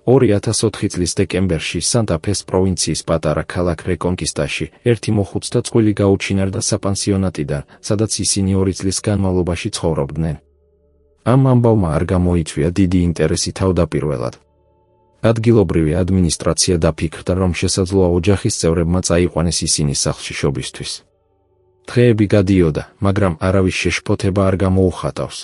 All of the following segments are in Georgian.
2004 წლის დეკემბერში სანტა-ფეს პროვინციის პატარა ქალაქ რეკონკისტაში ერთი მოხუცთა წყვილი გაუჩინარდა საპანსიონატიდან, სადაც ისინი 2 წლის განმავლობაში ცხოვრობდნენ. ამ ამბავმა არ გამოიწვია დიდი ინტერესი თავდაპირველად. ადგილობრივი ადმინისტრაცია დაფიქრდა, რომ შესაძლოა ოჯახის წევრებმა წაიყვანეს ისინი სახლში შობისთვის. დღეები გადიოდა, მაგრამ არავის შეშფოთება არ გამოუხატავს.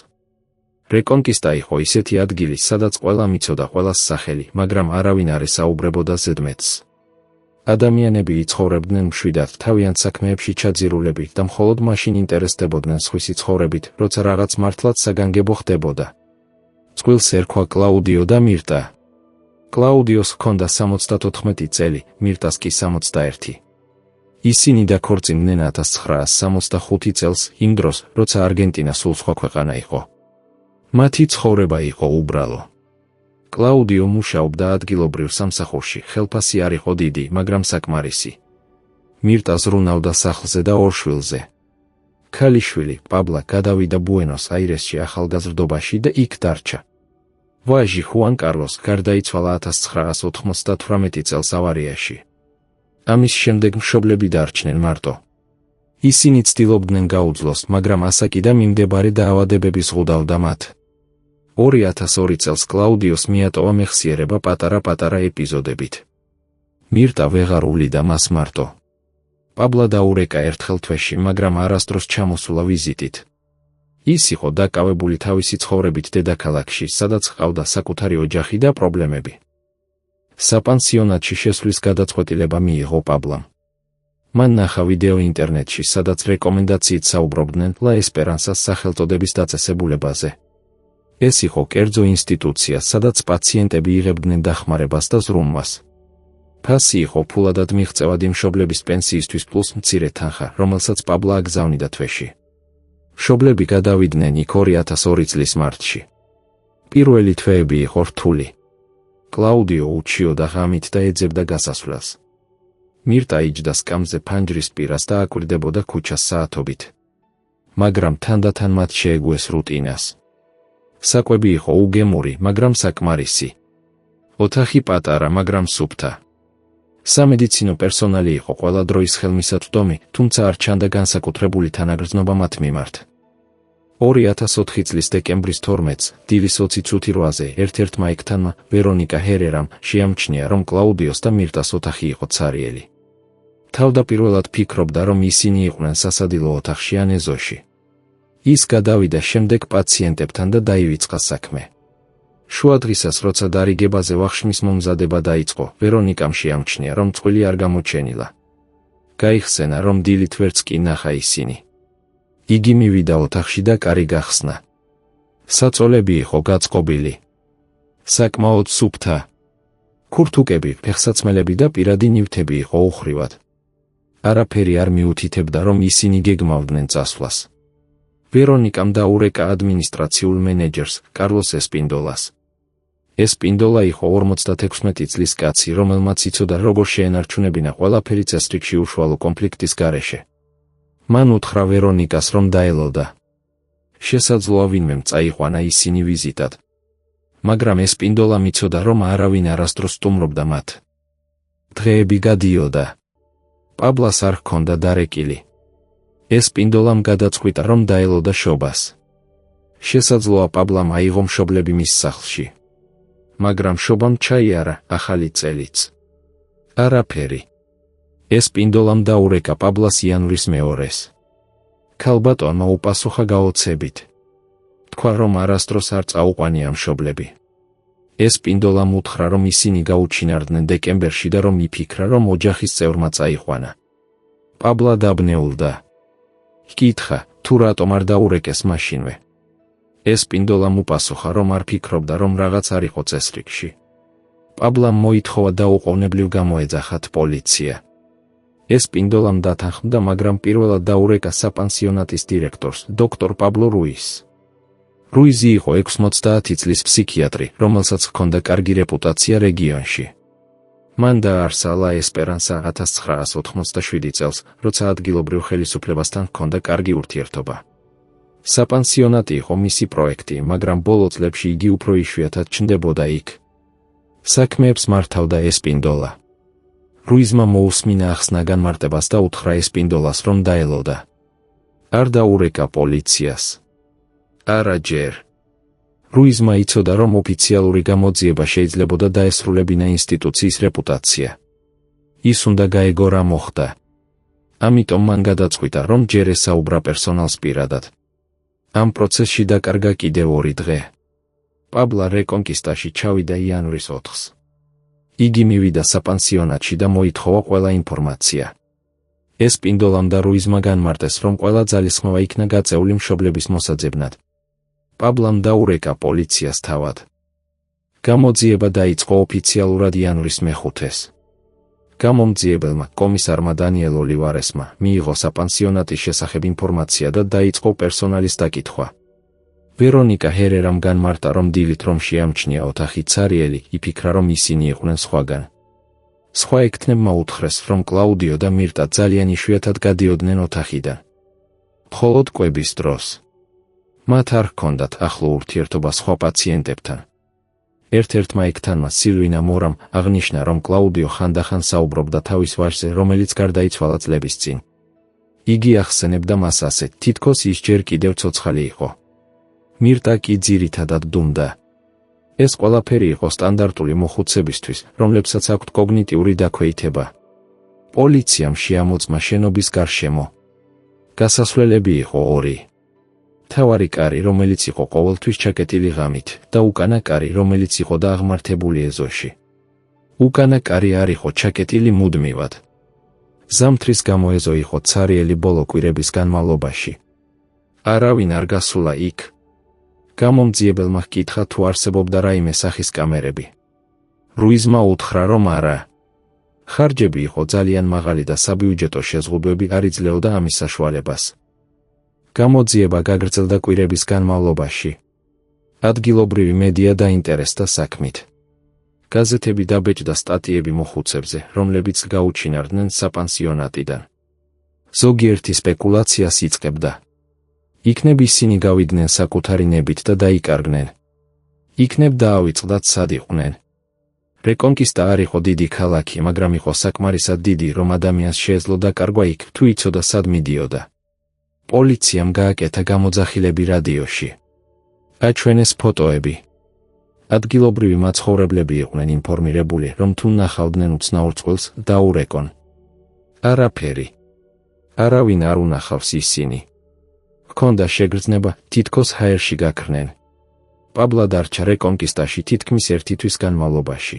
რეკონკისტა იყო ისეთი ადგილი, სადაც ყველა მიცოდა ყველას სახელი, მაგრამ არავინ არ ესაუბრებოდა ზედმეტს. ადამიანები იცხოვრებდნენ მშვიდად თავიანთ საქმეებში ჩაძირულებით და მხოლოდ მაშინ ინტერესდებოდნენ სხვისი ცხოვრებით, როცა რაღაც მართლაც საგანგებო ხდებოდა. წყვილს ერქვა კლაუდიო და მირტა. კლაუდიოს ჰქონდა 74 წელი, მირტას კი 61. ისინი დაქორწინდნენ 1965 წელს, იმ დროს, როცა არგენტინა სულ სხვა ქვეყანა იყო. მათი ცხოვრება იყო უბრალო. კლაუდიო მუშაობდა ადგილობრივ სამსახურში, ხელფასი არ იყო დიდი, მაგრამ საკმარისი. მირტა ზრუნავდა სახლზე და 2 შვილზე. ქალიშვილი, პაბლა, გადავიდა ბუენოს-აირესში ახალგაზრდობაში და იქ დარჩა. ვაჟი ხუან კარლოს გარდაიცვალა 1998 წელს ავარიაში. ამის შემდეგ მშობლები დარჩნენ მარტო. ისინი ცდილობდნენ გაუძლოს, მაგრამ ასაკი და მიმდებარე დაავადებები ზღუდავდა მათ. 2002 წელს კლაუდიოს მიატოვა მეხსიერება პატარა-პატარა ეპიზოდებით. მირტა ვეღარ ულიდა მას მარტო. პაბლა დაურეკა ერთხელ თვეში, მაგრამ არასდროს ჩამოსულა ვიზიტით. ის იყო დაკავებული თავისი ცხოვრებით დედაქალაქში, სადაც ჰყავდა საკუთარი ოჯახი და პრობლემები. საპანსიონატში შესვლის გადაწყვეტილება მიიღო პაბლამ. მან ნახა ვიდეო ინტერნეტში, სადაც რეკომენდაციით საუბრობდნენ ლა ესპერანსას სახელწოდების დაწესებულებაზე. ეს იყო კერძო ინსტიტუცია, სადაც პაციენტები იღებდნენ დახმარებას და ზრუნვას. ფასი იყო ფულადად მიღწევადი მშობლების პენსიისთვის პლუს მცირე თანხა, რომელსაც პაბლა აგზავნიდა თვეში. მშობლები გადავიდნენ იქ 2002 წლის მარტში. პირველი თვეები იყო რთული. კლაუდიო უჩიოდა ღამით და ეძებდა გასასვლელს. მირტა იჯდა სკამზე ფანჯრის პირას და აკვირდებოდა ქუჩას საათობით. მაგრამ თანდათან მათ შეეგუეს რუტინას. საკვები იყო უგემური, მაგრამ საკმარისი. ოთახი პატარა, მაგრამ სუფთა. სამედიცინო პერსონალი იყო ყველა დროის ხელმისაწვდომი, თუმცა არ ჩანდა განსაკუთრებული თანაგრძნობა მათ მიმართ. 2004 წლის დეკემბრის 12-ს, დილის 20:08-ზე ერთ-ერთმა ექთანმა, ვერონიკა ჰერერამ, შეამჩნია, რომ კლაუდიოს და მირტას ოთახი იყო ცარიელი. თავდაპირველად ფიქრობდა, რომ ისინი იყვნენ სასადილო ოთახში ან ეზოში. ის გადავიდა შემდეგ პაციენტებთან და დაივიწყა საქმე. შუადღისას, როცა დარიგებაზე ვახშმის მომზადება დაიწყო, ვერონიკამ შეამჩნია, რომ წყვილი არ გამოჩენილა. გაიხსენა, რომ დილით ვერც კი ნახა ისინი. იგი მივიდა ოთახში და კარი გახსნა. საწოლები იყო გაწყობილი. საკმაოდ სუფთა. ქურთუკები, ფეხსაცმელები და პირადი ნივთები იყო უხრივად. არაფერი არ მიუთითებდა, რომ ისინი გეგმავდნენ წასვლას. ვერონიკამ დაურეკა ადმინისტრაციულ მენეჯერს, კარლოს ესპინდოლას. ესპინდოლა იყო 56 წლის კაცი, რომელმაც იცოდა, როგორ შეენარჩუნებინა ყველაფერი წესრიგში უშუალო კონფლიქტის გარეშე. მან უთხრა ვერონიკას, რომ დაელოდა. შესაძლოა ვინმემ წაიყვანა ისინი ვიზიტად. მაგრამ ესპინდოლამ იცოდა, რომ არავინ არასდროს სტუმრობდა მათ. დღეები გადიოდა. პაბლას არ ჰქონდა დარეკილი. ესპინდოლამ გადაწყვიტა, რომ დაელოდა შობას. შესაძლოა პაბლამ აიღო მშობლები მის სახლში. მაგრამ შობამ ჩაიარა ახალი წელიც. არაფერი. ესპინდოლამ დაურეკა პაბლას იანვრის 2-ს. ქალბატონმა უპასუხა გაოცებით. თქვა, რომ არასდროს არ წაუყვანია მშობლები. ესპინდოლამ უთხრა, რომ ისინი გაუჩინარდნენ დეკემბერში და რომ იფიქრა, რომ ოჯახის წევრმა წაიყვანა. პაბლა დაბნეულდა. ჰკითხა, თუ რატომ არ დაურეკეს მაშინვე. ესპინდოლამ უპასუხა, რომ არ ფიქრობდა, რომ რაღაც არ იყო წესრიგში. პაბლამ მოითხოვა დაუყოვნებლივ გამოეძახათ პოლიცია. ესპინდოლამ დათანხმდა, მაგრამ პირველად დაურეკა საპანსიონატის დირექტორს, დოქტორ პაბლო რუისს. რუიზი იყო 90 წლის ფსიქიატრი, რომელსაც ჰქონდა კარგი რეპუტაცია რეგიონში. მან დააარსა ლა ესპერანსა 1987 წელს, როცა ადგილობრივ ხელისუფლებასთან ჰქონდა კარგი ურთიერთობა. საპანსიონატი იყო მისი პროექტი, მაგრამ ბოლო წლებში იგი უფრო იშვიათად ჩნდებოდა იქ. საქმეებს მართავდა ესპინდოლა. რუიზმა მოусმინა ახსნა განმარტებას და უთხრა ესპინდოლას, რომ დაელოდა. არ დაურეკა პოლიციას. არა ჯერ. რუიზმა იცოდა, რომ ოფიციალური გამოძიება შეიძლებოდა დაესრულებინა ინსტიტუციის რეპუტაცია. ის უნდა გაეგო რა მოხდა. ამიტომ მან გადაწყვიტა, რომ ჯერ ესაუბრა პერსონალს პირადად. ამ პროცესში დაკარგა კიდევ 2 დღე. პაბლა რეკონკისტაში ჩავიდა იანვრის 4-ს. იგი მივიდა საპანსიონატში და მოითხოვა ყველა ინფორმაცია. ესპინდოლამ და რუიზმა განმარტეს, რომ ყველა ძალისხმევა იქნა გაწეული მშობლების მოსაძებნად. პაბლამ დაურეკა პოლიციას თავად. გამოძიება დაიწყო ოფიციალურად იანვრის მე-5-ს. გამომძიებელმა, კომისარმა დანიელ ოლივარესმა, მიიღო საპანსიონატის შესახებ ინფორმაცია და დაიწყო პერსონალის დაკითხვა. ვერონიკა ჰერერამ განმარტა, რომ დილით რომ შეამჩნია ოთახი ცარიელი, იფიქრა, რომ ისინი იყვნენ სხვაგან. სხვა ექთნებმა უთხრეს, რომ კლაუდიო და მირტა ძალიან იშვიათად გადიოდნენ ოთახიდან. მხოლოდ კვების დროს. მათ არ ჰქონდათ ახლო ურთიერთობა სხვა პაციენტებთან. ერთ-ერთმა ექთანმა სილვინა მორამ აღნიშნა, რომ კლაუდიო ხანდახან საუბრობდა თავის ვაჟზე, რომელიც გარდაიცვალა წლების წინ. იგი ახსენებდა მას ასეთ, თითქოს ის ჯერ კიდევ ცოცხალი იყო. მირტა კი ძირითადად დუმდა. ეს ყველაფერი იყო სტანდარტული მოხუცებისთვის, რომლებსაც აქვთ კოგნიტიური დაქვეითება. პოლიციამ შეამოწმა შენობის გარშემო. გასასვლელები იყო 2. თავარი კარი, რომელიც იყო ყოველთვის ჩაკეტილი ღამით, და უკანა კარი, რომელიც იყო დააღმართებული ეზოში. უკანა კარი არ იყო ჩაკეტილი მუდმივად. ზამთრის გამო ეზო იყო ცარიელი ბოლო კვირების განმავლობაში. არავინ არ გასულა იქ. გამომძიებელმა ჰკითხა, თუ არსებობდა რაიმე სახის კამერები. რუიზმა უთხრა, რომ არა. ხარჯები იყო ძალიან მაღალი და საბიუჯეტო შეზღუდვები არ იძლეოდა ამის საშუალებას. გამოძიება გაგრძელდა კვირების განმავლობაში. ადგილობრივი მედია დაინტერესდა საქმით. გაზეთები დაბეჭდა სტატიები მოხუცებზე, რომლებიც გაუჩინარდნენ საპანსიონატიდან. ზოგიერთი სპეკულაციას იწყებდა. იქნებ ისინი გავიდნენ საკუთარი ნებით და დაიკარგნენ. იქნებ დაავიწყდათ სად იყვნენ. რეკონკისტა არ იყო დიდი ქალაქი, მაგრამ იყო საკმარისად დიდი, რომ ადამიანს შეეძლო დაკარგვა იქ, თუ იცოდა სად მიდიოდა. პოლიციამ გააკეთა გამოძახილები რადიოში. აჩვენეს ფოტოები. ადგილობრივი მაცხოვრებლები იყვნენ ინფორმირებული, რომ თუ ნახავდნენ უცნაურ წყვილს, დაურეკონ. არაფერი. არავინ არ უნახავს ისინი. ჰქონდა შეგრძნება, თითქოს ჰაერში გაქრნენ. პაბლა დარჩა რეკონკისტაში თითქმის 1 თვის განმავლობაში.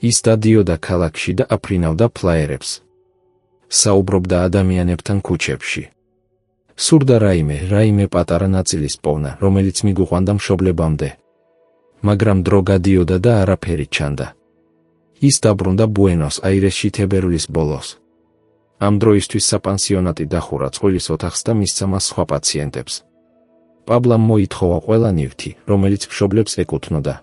ის დადიოდა ქალაქში და აფრინავდა ფლაიერებს. საუბრობდა ადამიანებთან ქუჩებში. სურდა რაიმე პატარა ნაწილის პოვნა, რომელიც მიგუყვანდა მშობლებამდე. მაგრამ დრო გადიოდა და არაფერი ჩანდა. ის დაბრუნდა ბუენოს აირესში თებერვლის ბოლოს. ამ დროისთვის საპანსიონატი დახურა წყვილის ოთახს და მისცა მას სხვა პაციენტებს. პაბლამ მოითხოვა ყველა ნივთი, რომელიც მშობლებს ეკუთვნოდა.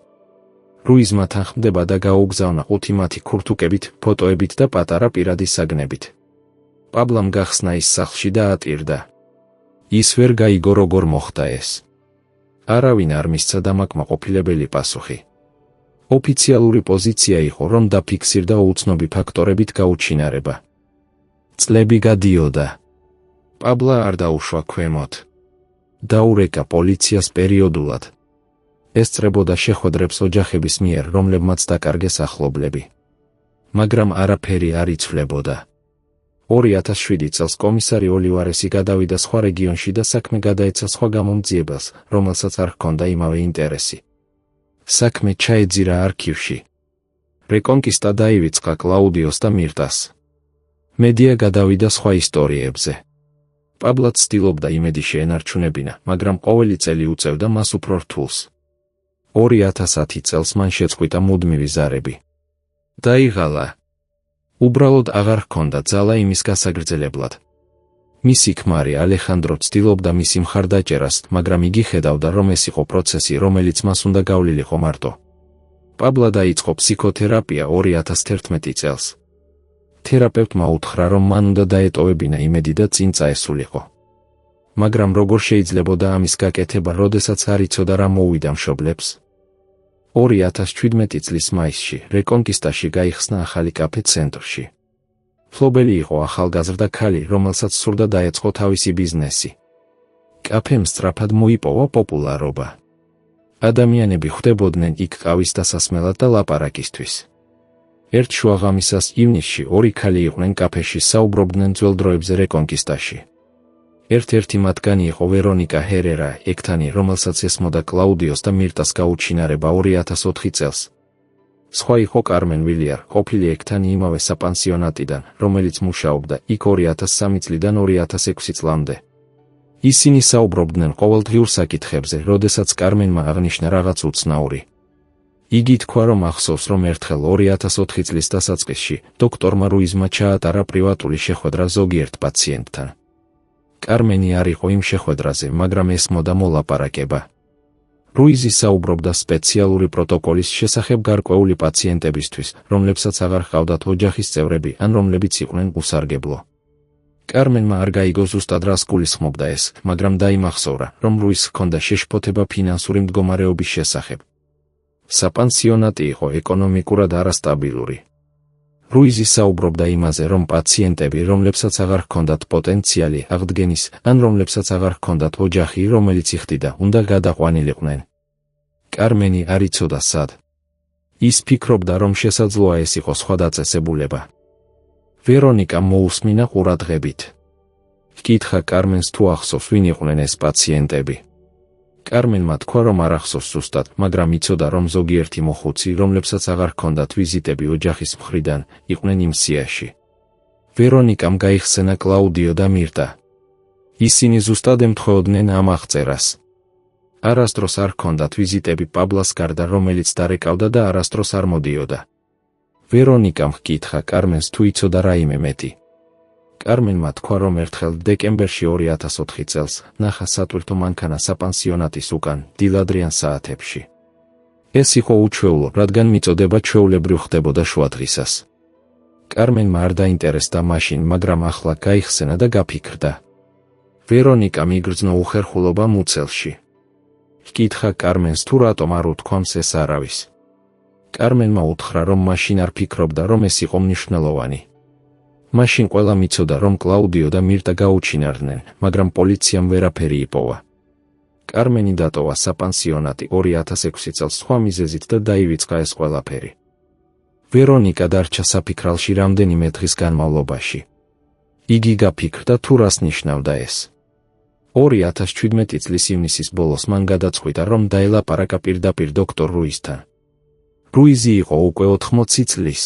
რუიზმა თანხმდება და გაუგზავნა 5 მათი ქურთუკებით, ფოტოებით და პატარა პირადი საგნებით. პაბლამ გახსნა ის სახლში და ატირდა. ის ვერ გაიგო, როგორ მოხდა ეს. არავინ არ მისცა დამაკმაყოფილებელი პასუხი. ოფიციალური პოზიცია იყო, რომ დაფიქსირდა უცნობი ფაქტორებით გაუჩინარება. წლები გადიოდა. პაბლა არ დაუშვა ქვემოთ. დაურეკა პოლიციას პერიოდულად. ესწრებოდა შეხვედრებს ოჯახების მიერ, რომლებმაც დაკარგეს ახლობლები. მაგრამ არაფერი არ იცვლებოდა. 2007 წელს კომისარი ოლივარესი გადავიდა სხვა რეგიონში და საქმე გადაეცა სხვა გამომძიებელს, რომელსაც არ ჰქონდა იმავე ინტერესი. საქმე ჩაეძირა არქივში. რეკონკისტა დაივიწყა კლაუდიოს და მირტას. მედია გადავიდა სხვა ისტორიებზე. პაბლაც ცდილობდა იმედი შეენარჩუნებინა, მაგრამ ყოველი წელი უწევდა მას უფრო რთულს. 2010 წელს მან შეწყვიტა მუდმივი ზარები. დაიღალა. უბრალოდ აღარ ჰქონდა ძალა იმის გასაგრძელებლად. მისი ქმარი ალეხანდრო ცდილობდა მისი მხარდაჭერას, მაგრამ იგი ხედავდა, რომ ეს იყო პროცესი, რომელიც მას უნდა გავლილიყო მარტო. პაბლა დაიწყო ფსიქოთერაპია 2011 წელს. თერაპევტმა უთხრა, რომ მან უნდა დაეტოვებინა იმედი და წინ წაესულიყო. მაგრამ როგორ შეიძლებოდა ამის გაკეთება, როდესაც არ იცოდა რა მოუვიდა მშობლებს? 2017 წლის მაისში რეკონკისტაში გაიხსნა ახალი კაფე ცენტრში. ფლობელი იყო ახალგაზრდა ქალი, რომელსაც სურდა დაეწყო თავისი ბიზნესი. კაფემ სწრაფად მოიპოვა პოპულარობა. ადამიანები ხვდებოდნენ იქ ყავის დასასმელად და ლაპარაკისთვის. ერთ შუაღამისას ივნისში ორი ქალი იყვნენ კაფეში, საუბრობდნენ ძველ დროებზე რეკონკისტაში. ერთ-ერთი მათგანი იყო ვერონიკა ჰერერა, ექთანი, რომელსაც ესმოდა კლაუდიოს და მირტას გაუჩინარება 2004 წელს. სხვა იყო კარმენ ვილიარ, ყოფილი ექთანი იმავე საპანსიონატიდან, რომელიც მუშაობდა იქ 2003 წლიდან 2006 წლამდე. ისინი საუბრობდნენ ყოველდღიურ საკითხებზე, როდესაც კარმენმა აღნიშნა რაღაც უცნაური. იგი თქვა, რომ ახსოვს, რომ ერთხელ 2004 წლის დასაწყისში დოქტორმა რუიზმა ჩაატარა პრივატული შეხვედრა ზოგიერთ პაციენტთან. კარმენი არ იყო იმ შეხვედრაზე, მაგრამ ესმოდა მოლაპარაკება. რუიზი საუბრობდა სპეციალური პროტოკოლის შესახებ გარკვეული პაციენტებისთვის, რომლებსაც აღარ ჰყავდათ ოჯახის წევრები ან რომლებიც იყვნენ უსარგებლო. კარმენმა არ გაიგო ზუსტად რას გულისხმობდა ეს, მაგრამ დაიმახსოვრა, რომ რუიზს ჰქონდა შეშფოთება ფინანსური მდგომარეობის შესახებ. საპანსიონატი იყო ეკონომიკურად არასტაბილური. რუიზი საუბრობდა იმაზე, რომ პაციენტები, რომლებსაც აღარ ჰქონდათ პოტენციალი აღდგენის, ან რომლებსაც აღარ ჰქონდათ ოჯახი, რომელიც იხდიდა, უნდა გადაყვანილიყვნენ. კარმენი არ იცოდა სად. ის ფიქრობდა, რომ შესაძლოა ეს იყოს სხვა დაწესებულება. ვერონიკა მოусმინა ყურადღებით. ჰკითხა კარმენს თუ ახსოვს, ვინ იყვნენ ეს პაციენტები. კარმენმა თქვა, რომ არ ახსოვს ზუსტად, მაგრამ იცოდა, რომ ზოგიერთი მოხუცი, რომლებსაც აღარ ჰქონდათ ვიზიტები ოჯახის მხრიდან, იყვნენ იმ სიაში. ვერონიკამ გაიხსენა კლაუდიო და მირტა. ისინი ზუსტად ემთხვეოდნენ ამ აღწერას. არასდროს არ ჰქონდათ ვიზიტები პაბლას გარდა, რომელიც დარეკავდა და არასდროს არ მოდიოდა. ვერონიკამ ჰკითხა კარმენს თუ იცოდა რაიმე მეტი. კარმენმა თქვა, რომ ერთხელ დეკემბერში 2004 წელს ნახა სატვირთო მანქანა საპანსიონატის უკან, დილადრიან საათებში. ეს იყო უჩვეულო, რადგან მიწოდება ჩვეულებრივ ხდებოდა შუადღისას. კარმენმა არ დაინტერესდა მაშინ, მაგრამ ახლა გაიხსენა და გაფიქრდა. ვერონიკამ იგრძნო უხერხულობა მუცელში. ჰკითხა კარმენს თუ რატომ არ უთქვამს ეს არავის. კარმენმა უთხრა, რომ მაშინ არ ფიქრობდა, რომ ეს იყო მნიშვნელოვანი. მაშინ ყველა მიცოდა, რომ კლაუდიო და მირტა გაუჩინარდნენ, მაგრამ პოლიციამ ვერაფერი იპოვა. კარმენი დატოვა საპანსიონატი 2006 წელს სხვა მიზეზით და დაივიწყა ეს ყველაფერი. ვერონიკა დარჩა საფიქრალში რამდენიმე დღის განმავლობაში. იგი გაფიქრდა თუ რას ნიშნავდა ეს. 2017 წლის ივნისის ბოლოს მან გადაწყვიტა, რომ დაელაპარაკა პირდაპირ დოქტორ რუიზთან. რუიზი იყო უკვე 80 წლის.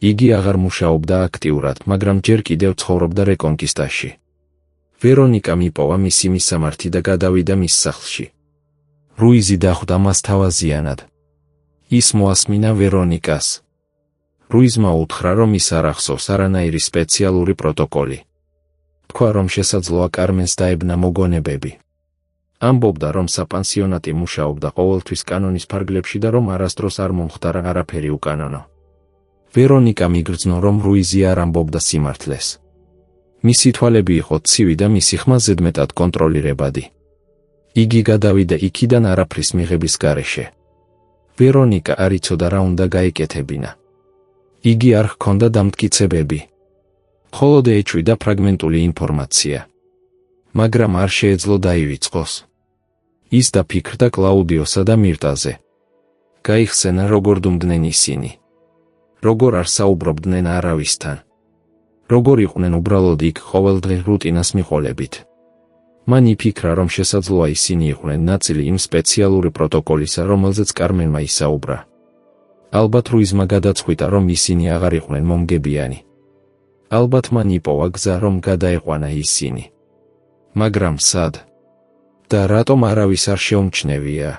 იგი აღარ მუშაობდა აქტიურად, მაგრამ ჯერ კიდევ ცხოვრობდა რეკონკისტაში. ვერონიკა მიპოვა მისი მისამართი და გადავიდა მის სახლში. რუიზი დახვდა მას თავაზიანად. ის მოასმინა ვერონიკას. რუიზმა უთხრა, რომ ის არ ახსოვს არანაირი სპეციალური პროტოკოლი. თქვა, რომ შესაძლოა კარმენს დაებნა მოგონებები. ამბობდა, რომ საპანსიონატი მუშაობდა ყოველთვის კანონის ფარგლებში და რომ არასდროს არ მომხდარა არაფერი უკანონო. ვერონიკამ იგრძნო, რომ რუიზი არ ამბობდა სიმართლეს. მისი თვალები იყო ცივი და მისი ხმა ზედმეტად კონტროლირებადი. იგი გადავიდა იქიდან არაფრის მიღების გარეშე. ვერონიკა არ იცოდა რა უნდა გაეკეთებინა. იგი არ ჰქონდა დამტკიცებები. მხოლოდ ეჭვიდა ფრაგმენტული ინფორმაცია. მაგრამ არ შეეძლო დაივიწყოს. ის დაფიქრდა კლაუდიოსა და მირტაზე. გაიხსენა, როგორ დუმდნენ ისინი. როგორ არ საუბრობდნენ არავისთან. როგორ იყვნენ უბრალოდ იქ ყოველდღე რუტინას მიყოლებით. მან იფიქრა, რომ შესაძლოა ისინი იყვნენ ნაწილი იმ სპეციალური პროტოკოლისა, რომელზეც კარმენმა ისაუბრა. ალბათ რუიზმა გადაწყვიტა, რომ ისინი აღარ იყვნენ მომგებიანი. ალბათ მან იპოვა გზა, რომ გადაეყვანა ისინი. მაგრამ სად? და რატომ არავის არ შეუმჩნევია?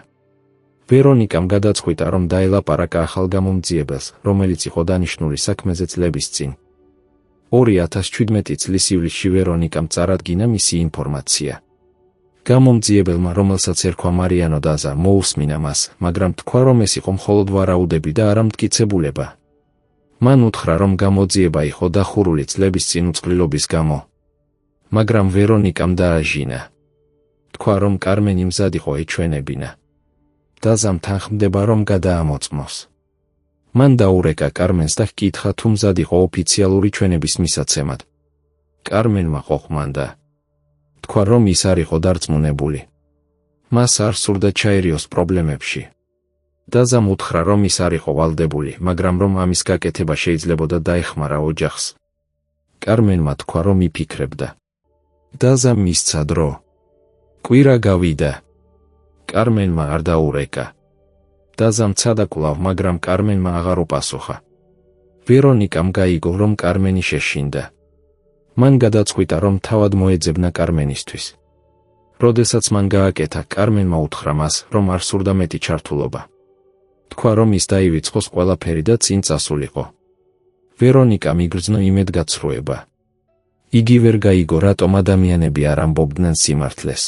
ვერონიკამ გადაწყვიტა, რომ დაელაპარაკა ახალ გამომძიებელს, რომელიც იყო დანიშნული საქმეზე წლების წინ. 2017 წლის ივლისში ვერონიკამ წარადგინა მისი ინფორმაცია. გამომძიებელმა, რომელსაც ერქვა მარიანო დაზა, მოусმინა მას, მაგრამ თქვა, რომ ეს იყო მხოლოდ ვარაუდები და არა მტკიცებულება. მან უთხრა, რომ გამოძიება იყო დახურული წლების წინ უწყლილობის გამო. მაგრამ ვერონიკამ დააჟინა. თქვა, რომ კარმენი მზად იყო ეჩვენებინა. დაზამ თანხმდება, რომ გადაამოწმოს. მან დაურეკა კარმენს და ჰკითხა, თუ მზად იყო ოფიციალური ჩვენების მისაცემად. კარმენმა ყოყმანდა. თქვა, რომ ის არ იყო დარწმუნებული. მას არ სურდა ჩაერიოს პრობლემებში. დაზამ უთხრა, რომ ის არ იყო ვალდებული, მაგრამ რომ ამის გაკეთება შეიძლებოდა დაეხმარა ოჯახს. კარმენმა თქვა, რომ იფიქრებდა. დაზამ მისცა დრო. კვირა გავიდა. კარმენმა არ დაურეკა. დაზამ ცადა კვლავ, მაგრამ კარმენმა აღარ უპასუხა. ვერონიკამ გაიგო, რომ კარმენი შეშინდა. მან გადაწყვიტა, რომ თავად მოეძებნა კარმენისთვის. როდესაც მან გააკეთა, კარმენმა უთხრა მას, რომ არ სურდა მეტი ჩართულობა. თქვა, რომ ის დაივიწყოს ყველაფერი და წინ წასულიყო. ვერონიკამ იგრძნო იმედგაცრუება. იგი ვერ გაიგო, რატომ ადამიანები არ ამბობდნენ სიმართლეს.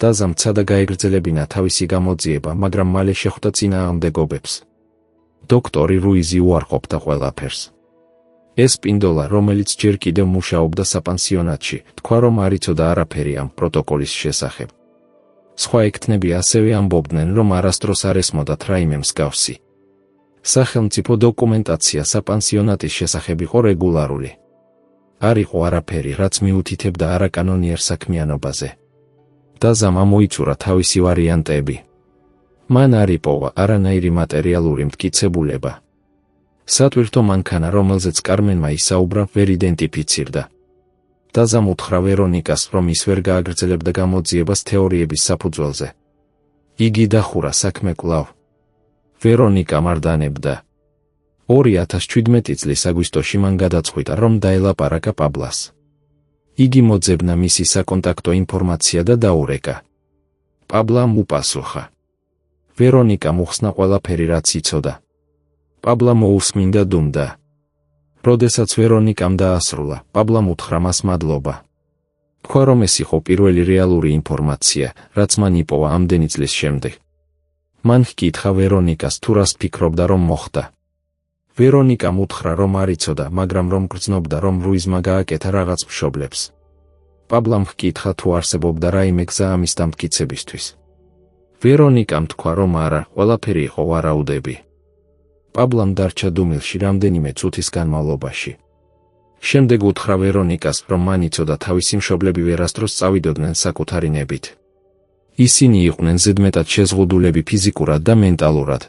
დაზამ ცადა გაეგრძელებინა თავისი გამოძიება, მაგრამ მალე შეხვდა წინააღმდეგობებს. დოქტორი რუიზი უარყოფდა ყველაფერს. ეს პინდოლა, რომელიც ჯერ კიდევ მუშაობდა საპანსიონატში, თქვა, რომ არ იცოდა არაფერი ამ პროტოკოლის შესახებ. სხვა ექთნები ასევე ამბობდნენ, რომ არასდროს არ ესმოდათ რაიმე მსგავსი. სახელმწიფო დოკუმენტაცია საპანსიონატის შესახებ იყო რეგულარული. არ იყო არაფერი, რაც მიუთითებდა არაკანონიერ საქმიანობაზე. დაზამ ამოიწურა თავისი ვარიანტები. მან არ იპოვა არანაირი მატერიალური მტკიცებულება. სატვირთო მანქანა, რომელზეც კარმენმა ისაუბრა, ვერ იდენტიფიცირდა. დაზამ უთხრა ვერონიკას, რომ ის ვერ გააგრძელებდა გამოძიებას თეორიების საფუძველზე. იგი დახურა საქმე კვლავ. ვერონიკა მარდანებდა. 2017 წლის აგვისტოში მან გადაწყვიტა, რომ დაელაპარაკა პაბლას. იგი მოძებნა მისი საკონტაქტო ინფორმაცია და დაურეკა. პაბლამ უპასუხა. ვერონიკამ უხსნა ყველაფერი, რაც იცოდა. პაბლა მოусმინდა დუმდა. როდესაც ვერონიკამ დაასრულა, პაბლამ უთხრა მას მადლობა. თქვა, რომ ეს იყო პირველი რეალური ინფორმაცია, რაც მან იპოვა ამდენი წლის შემდეგ. მან ჰკითხა ვერონიკას, თუ რას ფიქრობდა, რომ მოხდა. ვერონიკამ უთხრა, რომ არ იცოდა, მაგრამ რომ გრძნობდა, რომ რუიზმა გააკეთა რაღაც მშობლებს. პაბლამ ჰკითხა, თუ არსებობდა რაიმე გზა ამის დამტკიცებისთვის. ვერონიკამ თქვა, რომ არა, ყველაფერი იყო ვარაუდები. პაბლამ დარჩა დუმილში რამდენიმე წუთის განმავლობაში. შემდეგ უთხრა ვერონიკას, რომ მან იცოდა თავისი მშობლები ვერასდროს წავიდოდნენ საკუთარი ნებით. ისინი იყვნენ ზედმეტად შეზღუდულები ფიზიკურად და მენტალურად.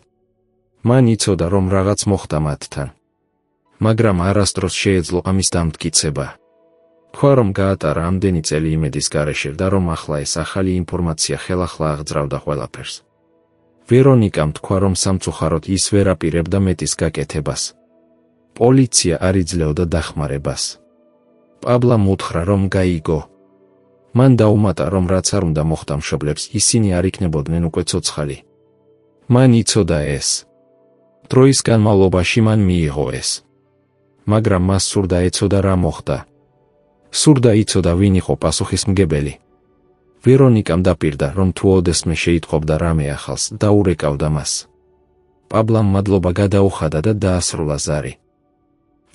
მან იცოდა, რომ რაღაც მოხდა მათთან. მაგრამ არასდროს შეეძლო ამის დამტკიცება. თქვა, რომ გაატარა ამდენი წელი იმედის გარეშე და რომ ახლა ეს ახალი ინფორმაცია ხელახლა აღძრავდა ყველაფერს. ვერონიკამ თქვა, რომ სამწუხაროდ ის ვერ აპირებდა მეტის გაკეთებას. პოლიცია არ იძლეოდა დახმარებას. პაბლამ უთხრა, რომ გაიგო. მან დაუმატა, რომ რაც არ უნდა მოხდა მშობლებს, ისინი არ იქნებოდნენ უკვე ცოცხალი. მან იცოდა ეს. დროის განმავლობაში მან მიიღო ეს. მაგრამ მას სურდა ეცოდა რა მოხდა. სურდა იცოდა, ვინ იყო პასუხისმგებელი. ვერონიკამ დაპირდა, რომ თუ ოდესმე შეიტყობდა რამე ახალს, დაურეკავდა მას. პაბლამ მადლობა გადაუხადა და დაასრულა ზარი.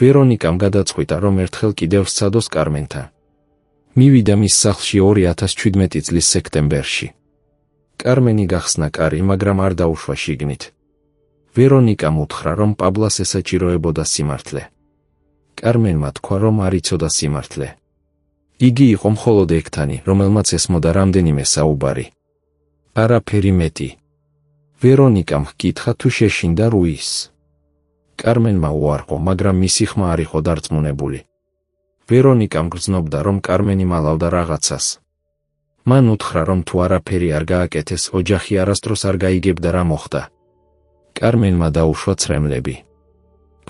ვერონიკამ გადაწყვიტა, რომ ერთხელ კიდევ სცადოს კარმენთან. მივიდა მის სახლში 2017 წლის სექტემბერში. კარმენი გახსნა კარი, მაგრამ არ დაუშვა შიგნით. ვერონიკამ უთხრა, რომ პაბლას ესაჭიროებოდა სიმართლე. კარმენმა თქვა, რომ არ იცოდა სიმართლე. იგი იყო მხოლოდ ექთანი, რომელმაც ესმოდა რამდენიმე საუბარი. არაფერი მეტი. ვერონიკამ ჰკითხა, თუ შეშინდა რუისს. კარმენმა უარყო, მაგრამ მისი ხმა არ იყო დარწმუნებული. ვერონიკამ გრძნობდა, რომ კარმენი მალავდა რაღაცას. მან უთხრა, რომ თუ არაფერი არ გააკეთეს, ოჯახი არასდროს არ გაიგებდა რა მოხდა. კარმენმა დაუშვა ცრემლები.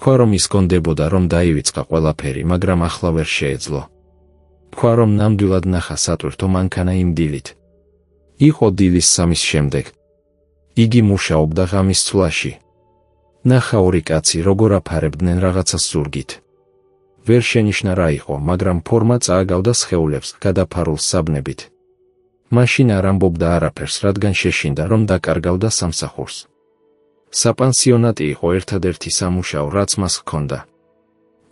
თქვა, რომ ის გონდებოდა, რომ დაივიწყა ყველაფერი, მაგრამ ახლა ვერ შეეძლო. თქვა, რომ ნამდვილად ნახა სატვირთო მანქანა იმ დილით. იყო დილის 3-ის შემდეგ. იგი მუშაობდა ღამის ცვლაში. ნახა ორი კაცი, როგორ აფარებდნენ რაღაცას ზურგით. ვერ შენიშნა რა იყო, მაგრამ ფორმა წააგავდა სხეულებს, გადაფარულს საბნებით. მაშინ არ ამბობდა არაფერს, რადგან შეშინდა, რომ დაკარგავდა სამსახურს. საპანსიონატი იყო ერთადერთი სამუშაო, რაც მას ჰქონდა.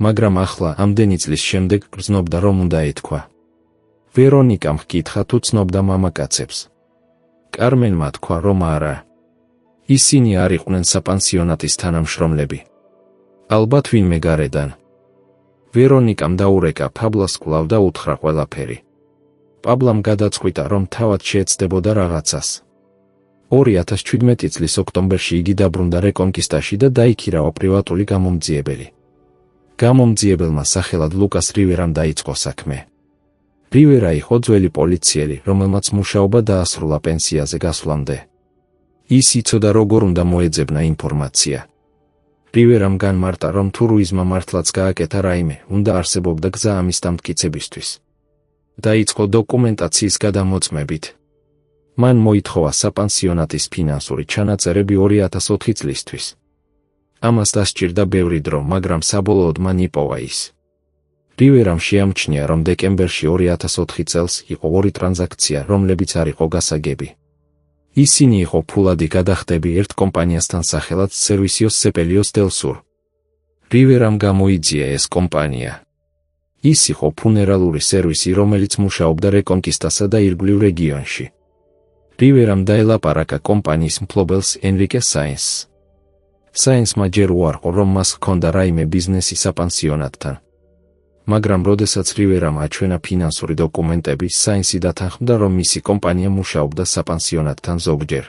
მაგრამ ახლა, ამდენი წლის შემდეგ, გრძნობდა, რომ უნდა ეთქვა. ვერონიკამ ჰკითხა, თუ ცნობდა მამაკაცებს. კარმენმა თქვა, რომ არა. ისინი არ იყვნენ საპანსიონატის თანამშრომლები. ალბათ ვინმე გარედან. ვერონიკამ დაურეკა პაბლას კვლავ და უთხრა ყველაფერი. პაბლამ გადაწყვიტა, რომ თავად შეეცდებოდა რაღაცას. 2017 წლის ოქტომბერში იგი დაბრუნდა რეკონკისტაში და დაიქირავა პრივატული გამომძიებელი. გამომძიებელმა სახელად ლუკას რივერამ დაიწყო საქმე. რივერა იყო ძველი პოლიციელი, რომელმაც მუშაობა დაასრულა პენსიაზე გასვლამდე. ის იცოდა, როგორ უნდა მოეძებნა ინფორმაცია. რივერამ განმარტა, რომ თუ რუიზმა მართლაც გააკეთა რაიმე, უნდა არსებობდა გზა ამის დამტკიცებისთვის. დაიწყო დოკუმენტაციის გადამოწმებით. მან მოითხოვა საპანსიონატის ფინანსური ჩანაწერები 2004 წლისთვის. ამას დასჭირდა ბევრი დრო, მაგრამ საბოლოოდ მან იპოვა ის. რივერამ შეამჩნია, რომ დეკემბერში 2004 წელს იყო 2 ტრანზაქცია, რომლებიც არ იყო გასაგები. ისინი იყო ფულადი გადახდები ერთ კომპანიასთან სახელად სერვისიოს სეპელიოს დელ სურ. რივერამ გამოიძია ეს კომპანია. ის იყო ფუნერალური სერვისი, რომელიც მუშაობდა რეკონკისტასა და ირგვლივ რეგიონში. რივერამ დაელაპარაკა კომპანიის მფლობელს ენრიკე საინსს. საინსმა ჯერ უარყო, რომ მას ჰქონდა რაიმე ბიზნესი საპანსიონატთან. მაგრამ როდესაც რივერამ აჩვენა ფინანსური დოკუმენტები, საინსი დათანხმდა, რომ მისი კომპანია მუშაობდა საპანსიონატთან ზოგჯერ.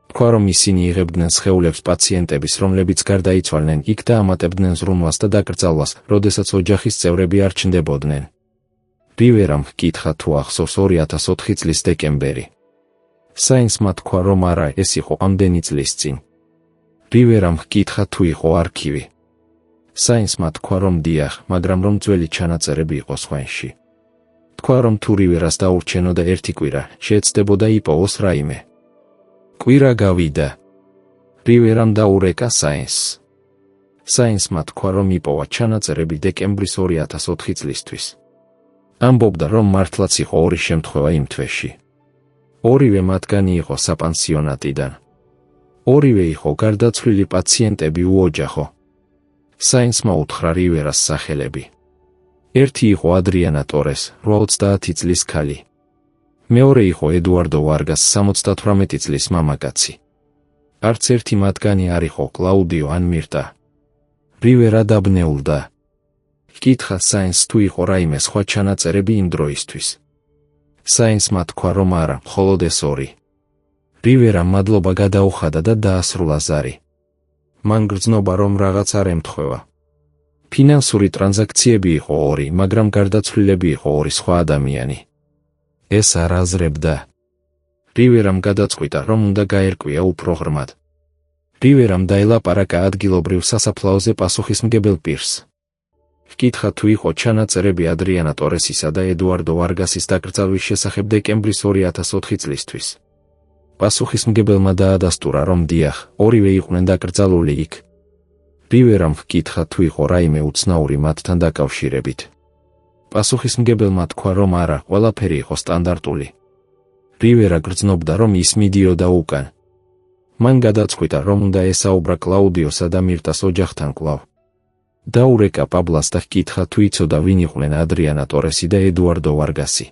თქვა, რომ ისინი იღებდნენ სხეულებს პაციენტების, რომლებიც გარდაიცვალნენ იქ და ამატებდნენ ზრუნვას და დაკრძალვას, როდესაც ოჯახის წევრები არ ჩნდებოდნენ. რივერამ ჰკითხა, თუ ახსოვს 2004 წლის დეკემბერი. საინსმა თქვა, რომ არა, ეს იყო ამდენი წლის წინ. რივერამ ჰკითხა, თუ იყო არქივი. საინსმა თქვა, რომ დიახ, მაგრამ რომ ძველი ჩანაწერები იყო სხვენში. თქვა, რომ თუ რივერას დაურჩენოდა ერთი კვირა, შეეცდებოდა იპოვოს რაიმე. კვირა გავიდა. რივერამ დაურეკა საინსს. საინსმა თქვა, რომ იპოვა ჩანაწერები დეკემბრის 2004 წლისთვის. ამბობდა, რომ მართლაც იყო 2 შემთხვევა იმ თვეში. ორივე მათგანი იყო საპანსიონატიდან. ორივე იყო გარდაცვლილი პაციენტები უოჯახო. საინსმა უთხრა რივერას სახელები. ერთი იყო ადრიანა ტორეს, 80 წლის ქალი. მეორე იყო ედუარდო ვარგას, 78 წლის მამაკაცი. არც ერთი მათგანი არ იყო კლაუდიო ან მირტა. რივერა დაბნეულდა. ჰკითხა საინსს, თუ იყო რაიმე სხვა ჩანაწერები იმ დროისთვის. საინსმა თქვა, რომ არა, მხოლოდ ეს 2. რივერამ მადლობა გადაუხადა და დაასრულა ზარი. მან გრძნობა, რომ რაღაც არ ემთხვევა. ფინანსური ტრანზაქციები იყო 2, მაგრამ გარდაცვლილები იყო 2 სხვა ადამიანი. ეს არ აზრებდა. რივერამ გადაწყვიტა, რომ უნდა გაერკვია უფრო ღრმად. რივერამ დაელაპარაკა ადგილობრივ სასაფლაოზე პასუხისმგებელ პირს. ჰკითხა, თუ იყო ჩანაწერები ადრიანა ტორესისა და ედუარდო ვარგასის დაკრძალვის შესახებ დეკემბრის 2004 წლისთვის. პასუხისმგებელმა დაადასტურა, რომ დიახ, ორივე იყვნენ დაკრძალული იქ. რივერამ ჰკითხა, თუ იყო რაიმე უცნაური მათთან დაკავშირებით. პასუხისმგებელმა თქვა, რომ არა, ყველაფერი იყო სტანდარტული. რივერა გრძნობდა, რომ ის მიდიოდა უკან. მან გადაწყვიტა, რომ უნდა ესაუბრა კლაუდიოსა და მირტას ოჯახთან კვლავ. დაურეკა პაბლას და ჰკითხა, თუ იცოდა ვინ იყვნენ ადრიანა ტორესი და ედუარდო ვარგასი.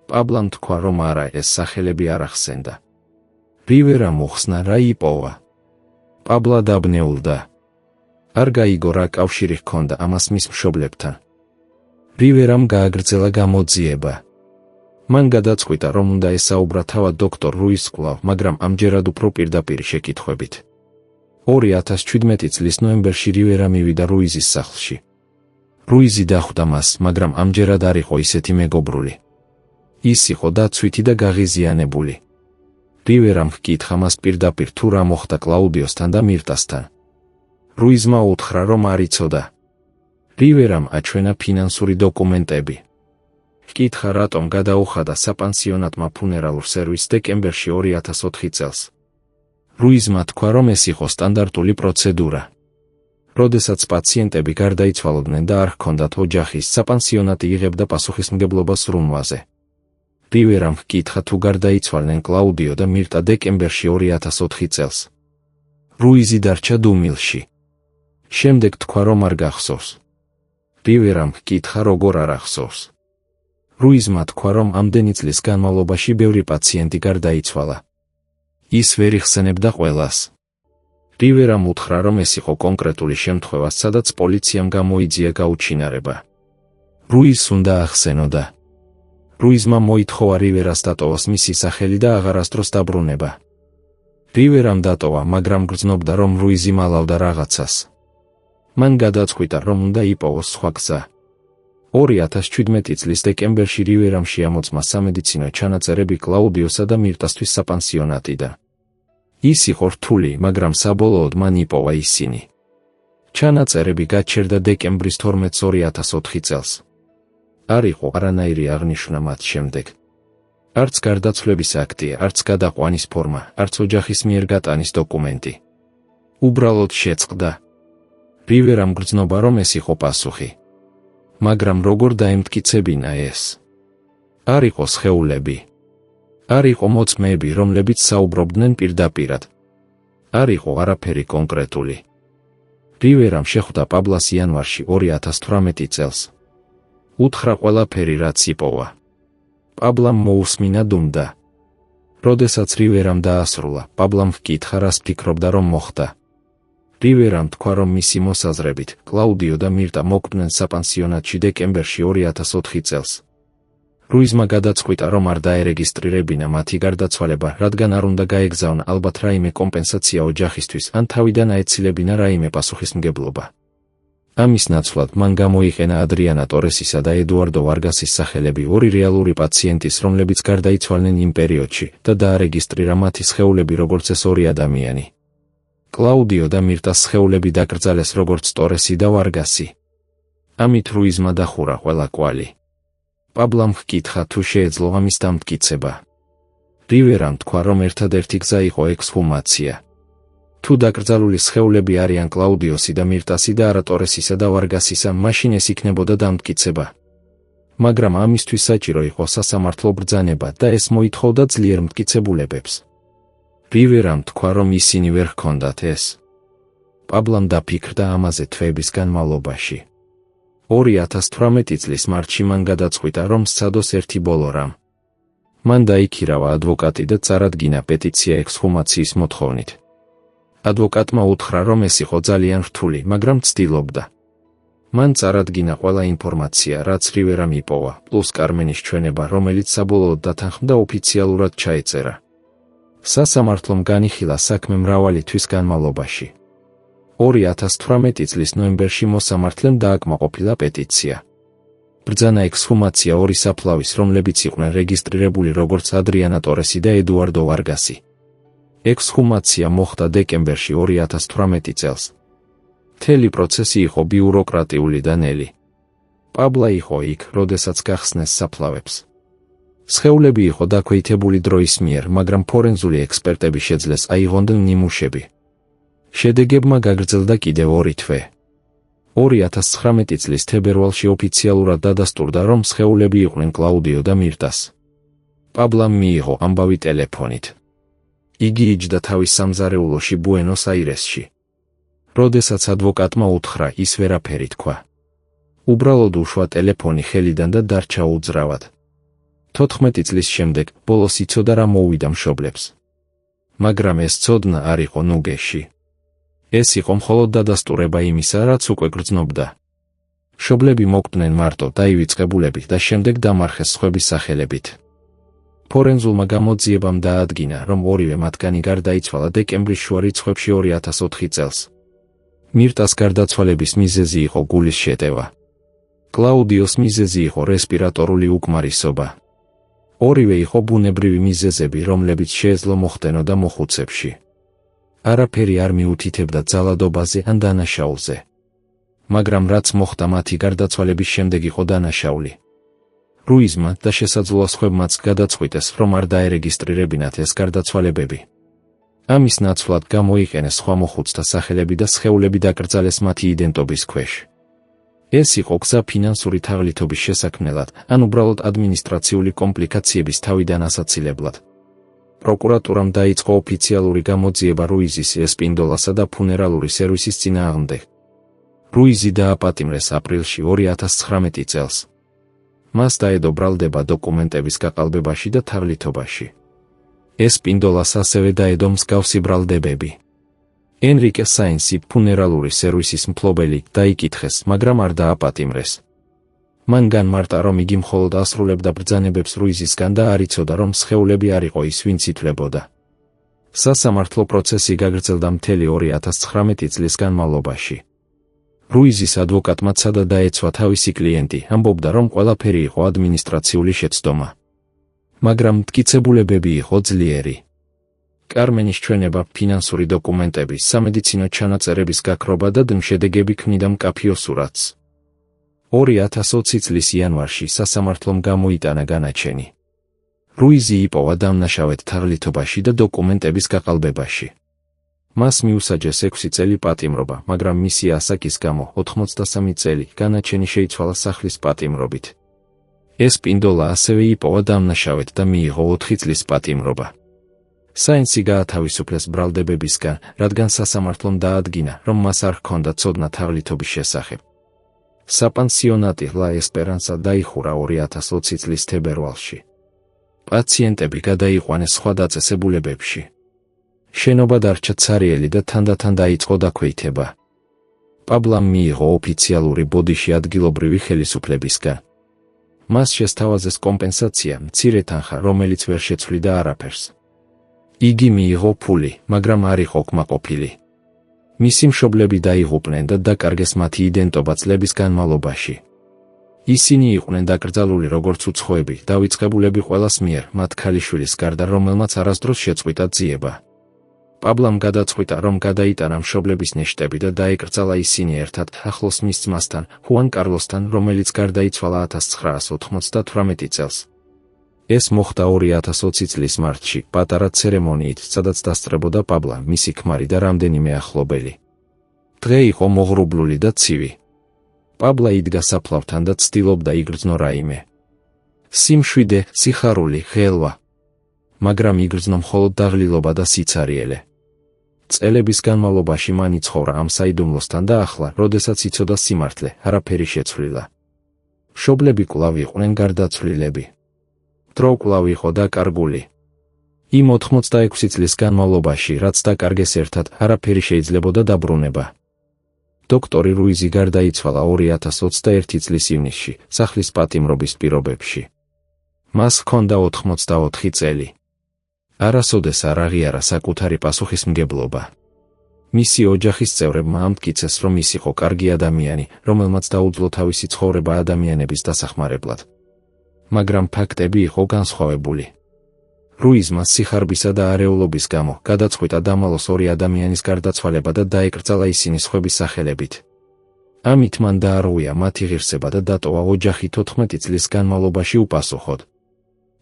პაბლამ თქვა, რომ არა, ეს სახელები არ ახსენდა. რივერა მოხსნა, რა იპოვა. პაბლა დაბნეულდა. არ გაიგო, რა კავშირი ჰქონდა ამას მის მშობლებთან. რივერამ გააგრძელა გამოძიება. მან გადაწყვიტა, რომ უნდა ესაუბრა თავად დოქტორ რუის კვლავ, მაგრამ ამჯერად უფრო პირდაპირ შეკითხვებით. 2017 წლის ნოემბერში რივერა მივიდა რუიზის სახლში. რუიზი დახვდა მას, მაგრამ ამჯერად არ იყო ისეთი მეგობრული. ის იყო დაცვითი და გაღიზიანებული. რივერამ ჰკითხა მას პირდაპირ, თუ რა მოხდა კლაუდიოსთან და მირტასთან. რუიზმა უთხრა, რომ არ იცოდა. რივერამ აჩვენა ფინანსური დოკუმენტები. ჰკითხა, რატომ გადაუხადა საპანსიონატმა ფუნერალურ სერვისს დეკემბერში 2004 წელს. რუიზმა თქვა, რომ ეს იყო სტანდარტული პროცედურა. როდესაც პაციენტები გარდაიცვალოდნენ და არ ჰქონდათ ოჯახის, საპანსიონატი იღებდა პასუხისმგებლობას ზრუნვაზე. რივერამ ჰკითხა, თუ გარდაიცვალნენ კლაუდიო და მირტა დეკემბერში 2004 წელს. რუიზი დარჩა დუმილში. შემდეგ თქვა, რომ არ გახსოვს. რივერამ ჰკითხა, როგორ არ ახსოვს. რუიზმა თქვა, რომ ამდენი წლის განმავლობაში ბევრი პაციენტი გარდაიცვალა. ის ვერ იხსენებდა ყველას. რივერამ უთხრა, რომ ეს იყო კონკრეტული შემთხვევა, სადაც პოლიციამ გამოიძია გაუჩინარება. რუიზს უნდა ახსენოდა. რუიზმა მოითხოვა რივერას დატოვოს მისი სახელი და აღარასდროს დაბრუნება. რივერამ დატოვა, მაგრამ გრძნობდა, რომ რუიზი მალავდა რაღაცას. მან გადაწყვიტა, რომ უნდა იპოვოს სხვა გზა. 2017 წლის დეკემბერში რივერამ შეამოწმა სამედიცინო ჩანაწერები კლაუდიოსა და მირტასთვის საპანსიონატიდან. ის იყო რთული, მაგრამ საბოლოოდ მან იპოვა ისინი. ჩანაწერები გაჩერდა დეკემბრის 12-ს 2004 წელს. არ იყო არანაირი აღნიშვნა მათ შემდეგ. არც გარდაცვლების აქტი, არც გადაყვანის ფორმა, არც ოჯახის მიერ გატანის დოკუმენტი. უბრალოდ შეწყდა. რივერამ გრძნობა, რომ ეს იყო პასუხი. მაგრამ როგორ დაემტკიცებინა ეს? არ იყო სხეულები. არ იყო მოწმეები, რომლებიც საუბრობდნენ პირდაპირად. არ იყო არაფერი კონკრეტული. რივერამ შეხვდა პაბლას იანვარში 2018 წელს. უთხრა ყველაფერი, რაც იპოვა. პაბლამ მოусმინა დუმდა. როდესაც რივერამ დაასრულა, პაბლამ ვკითხა, რას ფიქრობდა, რომ მოხდა. რივერამ თქვა, რომ მისი მოსაზრებით, კლაუდიო და მირტა მოკვდნენ საპანსიონატში დეკემბერში 2004 წელს. რუიზმა გადაწყვიტა, რომ არ დაერეგისტრირებინა მათი გარდაცვალება, რადგან არ უნდა გაეგზავნა ალბათ რაიმე კომპენსაცია ოჯახისთვის, ან თავიდან აეცილებინა რაიმე პასუხისმგებლობა. ამის ნაცვლად მან გამოიყენა ადრიანა ტორესისა და ედუარდო ვარგასის სახელები, ორი რეალური პაციენტის, რომლებიც გარდაიცვალნენ იმ პერიოდში, და დაარეგისტრირა მათი სხეულები როგორც ეს ორი ადამიანი. კლაუდიო და მირტას სხეულები დაკრძალეს როგორც ტორესი და ვარგასი. ამით რუიზმა დახურა ყველა კვალი. პაბლამ ჰკითხა, თუ შეეძლო ამის დამტკიცება. რივერამ თქვა, რომ ერთადერთი გზა იყო ექსჰუმაცია. თუ დაკრძალული სხეულები არიან კლაუდიოსი და მირტასი და არა ტორესისა და ვარგასისა, მაშინ ეს იქნებოდა დამტკიცება. მაგრამ ამისთვის საჭირო იყო სასამართლო ბრძანება და ეს მოითხოვდა ძლიერ მტკიცებულებებს. რივერამ თქვა, რომ ისინი ვერ ჰქონდათ ეს. პაბლამ დაფიქრდა ამაზე თვეების განმავლობაში. 2018 წლის მარტში მან გადაწყვიტა, რომ სცადოს ერთი ბოლო რამ. მან დაიქირავა ადვოკატი და წარადგინა პეტიცია ექსჰუმაციის მოთხოვნით. ადვოკატმა უთხრა, რომ ეს იყო ძალიან რთული, მაგრამ ცდილობდა. მან წარადგინა ყველა ინფორმაცია, რაც რივერამ იპოვა, პლუს კარმენის ჩვენება, რომელიც საბოლოოდ დათანხმდა ოფიციალურად ჩაეწერა. სასამართლომ განიხილა საქმე მრავალი თვის განმავლობაში. 2018 წლის ნოემბერში მოსამართლემ დააკმაყოფილა პეტიცია. ბრძანა ექსჰუმაცია ორი საფლავის, რომლებიც იყვნენ რეგისტრირებული როგორც ადრიანა ტორესი და ედუარდო ვარგასი. ექსჰუმაცია მოხდა დეკემბერში 2018 წელს. მთელი პროცესი იყო ბიუროკრატიული და ნელი. პაბლა იყო იქ, როდესაც გახსნეს საფლავებს. სხეულები იყო დაქვეითებული დროის მიერ, მაგრამ ფორენზული ექსპერტები შეძლეს აიღონდნენ ნიმუშები. შედეგებმა გაგრძელდა კიდევ 2 თვე. 2019 წლის თებერვალში ოფიციალურად დადასტურდა, რომ სხეულები იყვნენ კლაუდიო და მირტას. პაბლამ მიიღო ამბავი ტელეფონით. იგი იჯდა თავის სამზარეულოში ბუენოს-აირესში. როდესაც ადვოკატმა უთხრა, ის ვერაფერი თქვა. უბრალოდ უშვა ტელეფონი ხელიდან და დარჩა უძრავად. 14 წლის შემდეგ ბოლოს იცოდა რა მოუვიდა მშობლებს. მაგრამ ეს ცოდნა არ იყო ნუგეში. ეს იყო მხოლოდ დადასტურება იმისა, რაც უკვე გრძნობდა. მშობლები მოკვდნენ მარტო დაივიწყებულებით და შემდეგ დამარხეს სხვების სახელებით. ფორენზულმა გამოძიებამ დაადგინა, რომ ორივე მათგანი გარდაიცვალა დეკემბრის შუა რიცხვებში 2004 წელს. მირტას გარდაცვალების მიზეზი იყო გულის შეტევა. კლაუდიოს მიზეზი იყო რესპირატორული უკმარისობა. ორივე იყო ბუნებრივი მიზეზები, რომლებიც შეეძლო მოხდენოდა მოხუცებში. არაფერი არ მიუთითებდა ძალადობაზე ან დანაშაულზე. მაგრამ რაც მოხდა მათი გარდაცვალების შემდეგ იყო დანაშაული. რუიზმა და შესაძლოა სხვებმაც გადაწყვიტეს, რომ არ დაერეგისტრირებინათ ეს გარდაცვალებები. ამის ნაცვლად გამოიყენეს სხვა მოხუცთა სახელები და სხეულები დაკრძალეს მათი იდენტობის ქვეშ. ეს იყო გზა ფინანსური თაღლითობის შესაქმნელად, ან უბრალოდ ადმინისტრაციული კომპლიკაციების თავიდან ასაცილებლად. პროკურატურამ დაიწყო ოფიციალური გამოძიება რუიზის ესპინდოლასა და ფუნერალური სერვისის წინააღმდეგ. რუიზი დააპატიმრეს აპრილში 2019 წელს. მას დაედო ბრალდება დოკუმენტების გაყალბებაში და თაღლითობაში. ეს პინდოლას ასევე დაედო მსგავსი ბრალდებები. ენრიკე საინსი ფუნერალური სერვისის მფლობელი დაიკითხეს, მაგრამ არ დააპატიმრეს. მან განმარტა, რომ იგი მხოლოდ ასრულებდა ბრძანებებს რუიზისგან და არ იცოდა, რომ სხეულები არ იყო ის, ვინც ითვლებოდა. სასამართლო პროცესი გაგრძელდა მთელი 2019 წლის განმავლობაში. რუიზის ადვოკატმა ცადა დაეცვა თავისი კლიენტი, ამბობდა, რომ ყველაფერი იყო ადმინისტრაციული შეცდომა. მაგრამ მტკიცებულებები იყო ძლიერი. კარმენის ჩვენება, ფინანსური დოკუმენტები, სამედიცინო ჩანაწერების გაქრობა და შედეგები ქმნიდა მკაფიო სურათს. 2020 წლის იანვარში სასამართლომ გამოიტანა განაჩენი. რუიზი იპოვა დამნაშავედ თაღლითობაში და დოკუმენტების გაყალბებაში. მას მიუსაჯეს 6 წელი პატიმრობა, მაგრამ მისი ასაკის გამო 83 წელი განაჩენი შეიცვალა სახლის პატიმრობით. ეს პინდოლა ასევე იპოვა დამნაშავედ და მიიღო 4 წლის პატიმრობა. საინსი გაათავისუფლეს ბრალდებებისგან, რადგან სასამართლომ დაადგინა, რომ მას არ ჰქონდა ცოდნა თაღლითობის შესახებ. საპანსიონატი ლა ესპერანსა დაიხურა 2020 წლის თებერვალში. პაციენტები გადაიყვანეს სხვა დაწესებულებებში. შენობა დარჩა ცარიელი და თანდათან დაიწყო დაქვეითება. პაბლამ მიიღო ოფიციალური ბოდიში ადგილობრივი ხელისუფლებისგან. მას შესთავაზეს კომპენსაცია, მცირე თანხა, რომელიც ვერ შეცვლიდა არაფერს. იგი მიიღო ფული, მაგრამ არ იყო კმაყოფილი. მისი მშობლები დაიღუპნენ და დაკარგეს მათი იდენტობა წლების განმავლობაში. ისინი იყვნენ დაკრძალული როგორც უცხოები, დავიწყებულები ყველას მიერ, მათ ქალიშვილის გარდა, რომელმაც არასდროს შეწყვიტა ძიება. პაბლამ გადაწყვიტა, რომ გადაიტანა მშობლების ნეშტები და დაეკრძალა ისინი ერთად ახლოს მის ძმასთან, ხუან კარლოსთან, რომელიც გარდაიცვალა 1998 წელს. ეს მოხდა 2020 წლის მარტში, პატარა ცერემონიით, სადაც დასწრებოდა პაბლა, მისი ქმარი და რამდენიმე ახლობელი. დღე იყო მოღრუბლული და ცივი. პაბლა იდგა საფლავთან და ცდილობდა იგრძნო რაიმე. სიმშვიდე, სიხარული, ხელვა. მაგრამ იგრძნო მხოლოდ დაღლილობა და სიცარიელე. წელების განმავლობაში მან იცხოვრა ამ საიდუმლოსთან და ახლა, როდესაც იცოდა სიმართლე, არაფერი შეცვლილა. მშობლები კვლავ იყვნენ გარდაცვლილები. დრო კვლავ იყო დაკარგული. იმ 86 წლის განმავლობაში, რაც დაკარგეს ერთად, არაფერი შეიძლებოდა დაბრუნება. დოქტორი რუიზი გარდაიცვალა 2021 წლის ივნისში, სახლის პატიმრობის პირობებში. მას ჰქონდა 84 წელი. არასოდეს არ აღიარა საკუთარი პასუხისმგებლობა. მისი ოჯახის წევრებმა ამტკიცეს, რომ ის იყო კარგი ადამიანი, რომელმაც დაუძლო თავისი ცხოვრება ადამიანების დასახმარებლად. მაგრამ ფაქტები იყო განსხვავებული. რუიზმა სიხარბისა და არეულობის გამო გადაწყვიტა დამალოს 2 ადამიანის გარდაცვალება და დაეკრძალა ისინი სხვების სახელებით. ამით მან დაარღვია მათი ღირსება და დატოვა ოჯახი 14 წლის განმავლობაში უპასუხოდ.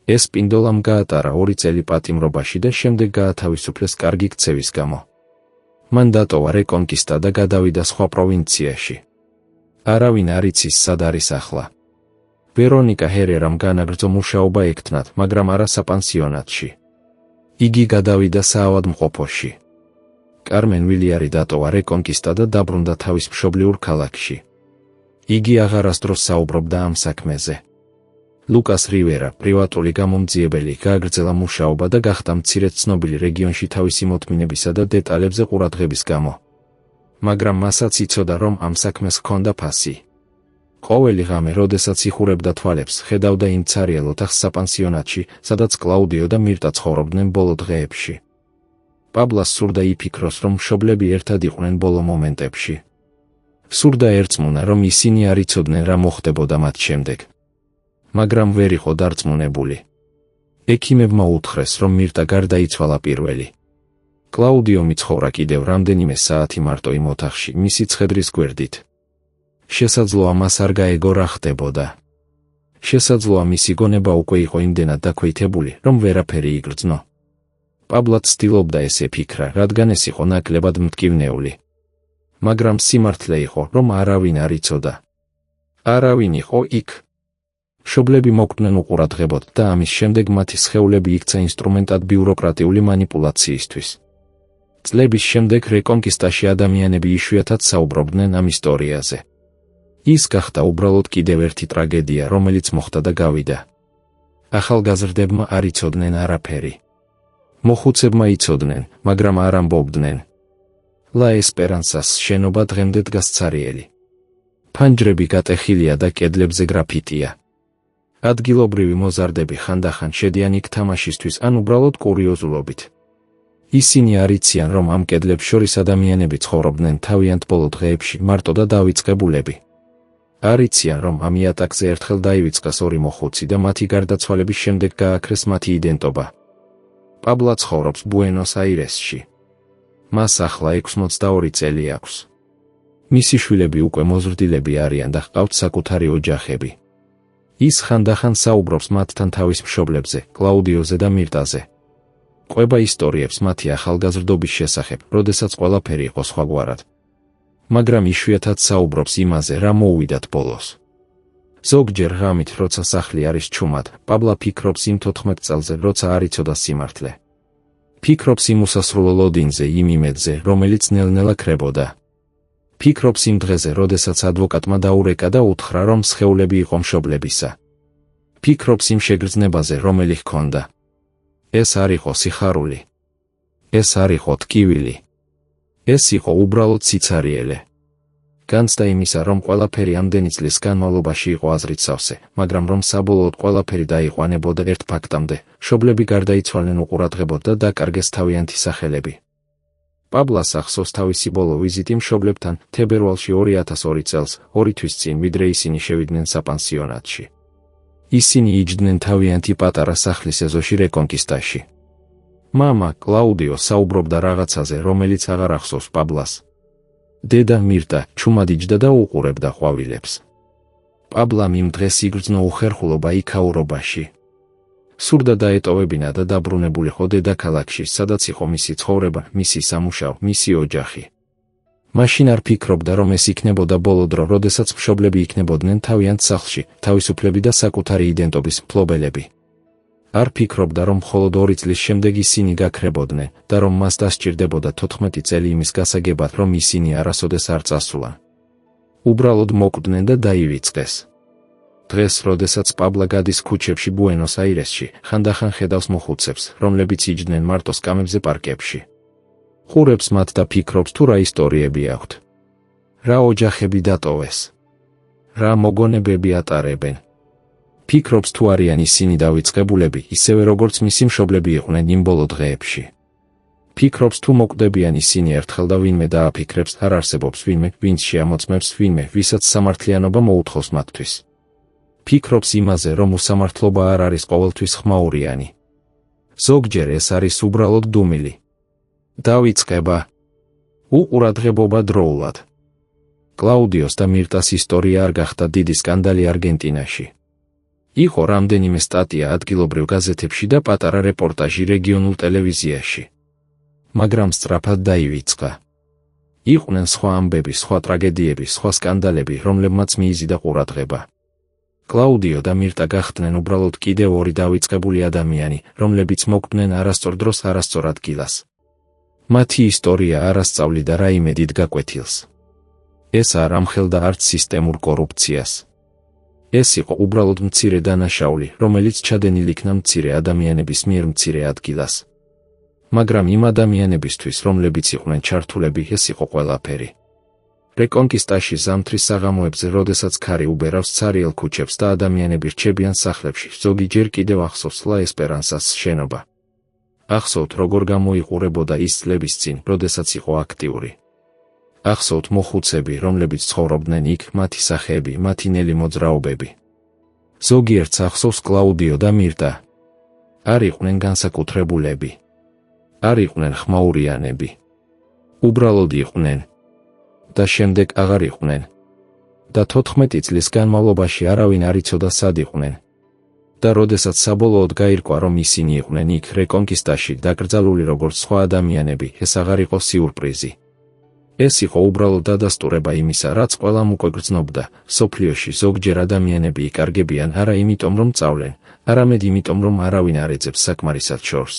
ეს პინდოლამ გაატარა 2 წელი პატიმრობაში და შემდეგ გაათავისუფლეს კარგი ქცევის გამო. მან დატოვა რეკონკისტა და გადავიდა სხვა პროვინციაში. არავინ არ იცის სად არის ახლა. ვერონიკა ჰერერამ განაგრძო მუშაობა ექთნათ, მაგრამ არა საპანსიონატში. იგი გადავიდა საავადმყოფოში. კარმენ ვილიარი დატოვა რეკონკისტა და დაბრუნდა თავის მშობლიურ ქალაქში. იგი აღარასდროს საუბრობდა ამ საქმეზე. ლუკას რივერა, პრივატული გამომძიებელი, გააგრძელა მუშაობა და გახდა მცირედ ცნობილი რეგიონში თავისი მოთმინებისა და დეტალებზე ყურადღების გამო. მაგრამ მასაც იცოდა, რომ ამ საქმეს ჰქონდა ფასი. ყოველი ღამე, როდესაც იხურებდა თვალებს, ხედავდა იმ ცარიელ ოთახს საპანსიონატში, სადაც კლაუდიო და მირტა ცხოვრობდნენ ბოლო დღეებში. პაბლას სურდა იფიქროს, რომ მშობლები ერთად იყვნენ ბოლო მომენტებში. სურდა ერწმუნა, რომ ისინი არ იცოდნენ, რა მოხდებოდა მათ შემდეგ. მაგრამ ვერ იყო დარწმუნებული. ექიმებმა უთხრეს, რომ მირტა გარდაიცვალა პირველი. კლაუდიო მიცხოვრა კიდევ რამდენიმე საათი მარტო იმ ოთახში, მისი ცხედრის გვერდით. შესაძლოა მას არ გაეგო რა ხდებოდა. შესაძლოა მისი გონება უკვე იყო იმდენად დაქვეითებული, რომ ვერაფერი იგრძნო. პაბლა ცდილობდა ესე ფიქრა, რადგან ეს იყო ნაკლებად მტკივნეული. მაგრამ სიმართლე იყო, რომ არავინ არ იცოდა. არავინ იყო იქ. მშობლები მოკვდნენ უყურადღებოდ და ამის შემდეგ მათი სხეულები იქცა ინსტრუმენტად ბიუროკრატიული მანიპულაციისთვის. წლების შემდეგ რეკონკისტაში ადამიანები იშვიათად საუბრობდნენ ამ ისტორიაზე. ის გახდა უბრალოდ კიდევ ერთი ტრაგედია, რომელიც მოხდა და გავიდა. ახალგაზრდებმა არ იცოდნენ არაფერი. მოხუცებმა იცოდნენ, მაგრამ არ ამბობდნენ. ლა ესპერანსას შენობა დღემდე დგას ცარიელი. ფანჯრები გატეხილია და კედლებზე გრაფიტია. ადგილობრივი მოზარდები ხანდახან შედიან იქ თამაშისთვის ან უბრალოდ კურიოზულობით. ისინი არ იციან, რომ ამ კედლებს შორის ადამიანები ცხოვრობდნენ თავიანთ ბოლო დღეებში მარტო და დავიწყებულები. არ იციან, რომ ამ იატაკზე ერთხელ დაივიწყეს ორი მოხუცი და მათი გარდაცვალების შემდეგ გააქრეს მათი იდენტობა. პაბლა ცხოვრობს ბუენოს-აირესში. მას ახლა 62 წელი აქვს. მისი შვილები უკვე მოზრდილები არიან და ჰყავთ საკუთარი ოჯახები. ის ხანდახან საუბრობს მათთან თავის მშობლებზე, კლაუდიოზე და მირტაზე. ყვება ისტორიებს მათი ახალგაზრდობის შესახებ, როდესაც ყველაფერი იყო სხვაგვარად. მაგრამ იშვიათად საუბრობს იმაზე, რა მოუვიდათ ბოლოს. ზოგჯერ ღამით, როცა სახლი არის ჩუმად, პაბლა ფიქრობს იმ 14 წელზე, როცა არ იცოდა სიმართლე. ფიქრობს იმ უსასრულო ლოდინზე, იმ იმედზე, რომელიც ნელ-ნელა ქრებოდა. ფიქრობს იმ დღეზე, როდესაც ადვოკატმა დაურეკა და უთხრა, რომ სხეულები იყო მშობლებისა. ფიქრობს იმ შეგრძნებაზე, რომელი ჰქონდა. ეს არ იყო სიხარული. ეს არ იყო ტკივილი. ეს იყო უბრალოდ სიცარიელე. განცდა იმისა, რომ ყველაფერი ამდენი წლის განმავლობაში იყო აზრით სავსე, მაგრამ რომ საბოლოოდ ყველაფერი დაიყვანებოდა ერთ ფაქტამდე, მშობლები გარდაიცვალნენ უყურადღებოდ და დაკარგეს თავიანთი სახელები. პაბლას ახსოვს თავისი ბოლო ვიზიტი მშობლებთან თებერვალში 2002 წელს, 2 თვის წინ, ვიდრე ისინი შევიდნენ საპანსიონატში. ისინი იჯდნენ თავიანთი პატარა სახლის ეზოში რეკონკისტაში. მამა, კლაუდიო, საუბრობდა რაღაცაზე, რომელიც აღარ ახსოვს პაბლას. დედა მირტა ჩუმად იჯდა და უყურებდა ყვავილებს. პაბლამ იმ დღეს იგრძნო უხერხულობა იქაურობაში. სურდა დაეტოვებინა და დაბრუნებულიყო დედაქალაქში, სადაც იყო მისი ცხოვრება, მისი სამუშაო, მისი ოჯახი. მაშინ არ ფიქრობდა, რომ ეს იქნებოდა ბოლო დრო, როდესაც მშობლები იქნებოდნენ თავიანთ სახლში, თავისუფლები და საკუთარი იდენტობის მფლობელები. არ ფიქრობდა, რომ მხოლოდ 2 წლის შემდეგ ისინი გაქრებოდნენ და რომ მას დასჭირდებოდა 14 წელი იმის გასაგებად, რომ ისინი არასოდეს არ წასულან. უბრალოდ მოკვდნენ და დაივიწყეს. დღეს, როდესაც პაბლა გადის ქუჩებში ბუენოს-აირესში, ხანდახან ხედავს მოხუცებს, რომლებიც იჯდნენ მარტო სკამებზე პარკებში. ხურებს მათ და ფიქრობს, თუ რა ისტორიები აქვთ. რა ოჯახები დატოვეს. რა მოგონებები ატარებენ. ფიქრობს, თუ არიან ისინი დავიწყებულები, ისევე როგორც მისი მშობლები იყვნენ იმ ბოლო დღეებში. ფიქრობს, თუ მოკვდებიან ისინი ერთხელ და ვინმე დააფიქრებს, არ არსებობს ვინმე, ვინც შეამოწმებს, ვინმე, ვისაც სამართლიანობა მოუთხოს მათთვის. ფიქრობს იმაზე, რომ უსამართლობა არ არის ყოველთვის ხმაურიანი. ზოგჯერ ეს არის უბრალოდ დუმილი. დავიწყება. უყურადღებობა დროულად. კლაუდიოს და მირტას ისტორია არ გახდა დიდი სკანდალი არგენტინაში. იყო რამდენიმე სტატია ადგილობრივ გაზეთებში და პატარა რეპორტაჟი რეგიონულ ტელევიზიაში. მაგრამ სწრაფად დაივიწყა. იყვნენ სხვა ამბები, სხვა ტრაგედიები, სხვა სკანდალები, რომლებმაც მიიზიდა ყურადღება. კლაუდიო და მირტა გახდნენ უბრალოდ კიდევ 2 დავიწყებული ადამიანი, რომლებიც მოკვდნენ არასწორ დროს არასწორ ადგილას. მათი ისტორია არ ასწავლიდა რაიმე დიდ გაკვეთილს. ეს არ ამხელდა არც სისტემურ კორუფციას. ეს იყო უბრალოდ მცირე დანაშაული, რომელიც ჩადენილი იქნა მცირე ადამიანების მიერ მცირე ადგილას. მაგრამ იმ ადამიანებისთვის, რომლებიც იყვნენ ჩართულები, ეს იყო ყველაფერი. რეკონკისტაში ზამთრის საღამოებზე, როდესაც ქარი უბერავს ცარიელ ქუჩებს და ადამიანები რჩებიან სახლებში, ზოგი ჯერ კიდევ ახსოვს ლა ესპერანსას შენობა. ახსოვთ, როგორ გამოიყურებოდა ის წლების წინ, როდესაც იყო აქტიური. ახსოვთ მოხუცები, რომლებიც ცხოვრობდნენ იქ, მათი სახეები, მათი ნელი მოძრაობები. ზოგიერთს ახსოვს კლაუდიო და მირტა. არ იყვნენ განსაკუთრებულები. არ იყვნენ ხმაურიანები. უბრალოდ იყვნენ. და შემდეგ აღარ იყვნენ. და 14 წლის განმავლობაში არავინ არ იცოდა სად იყვნენ. და როდესაც საბოლოოდ გაირკვა, რომ ისინი იყვნენ იქ რეკონკისტაში, დაკრძალული როგორც სხვა ადამიანები, ეს აღარ იყო სიურპრიზი. ეს იყო უბრალოდ დადასტურება იმისა, რაც ყველამ უკვე გრძნობდა. სოფლიოში ზოგჯერ ადამიანები იკარგებიან არა იმიტომ, რომ წავლენ, არამედ იმიტომ, რომ არავინ არ ეძებს საკმარისად შორს.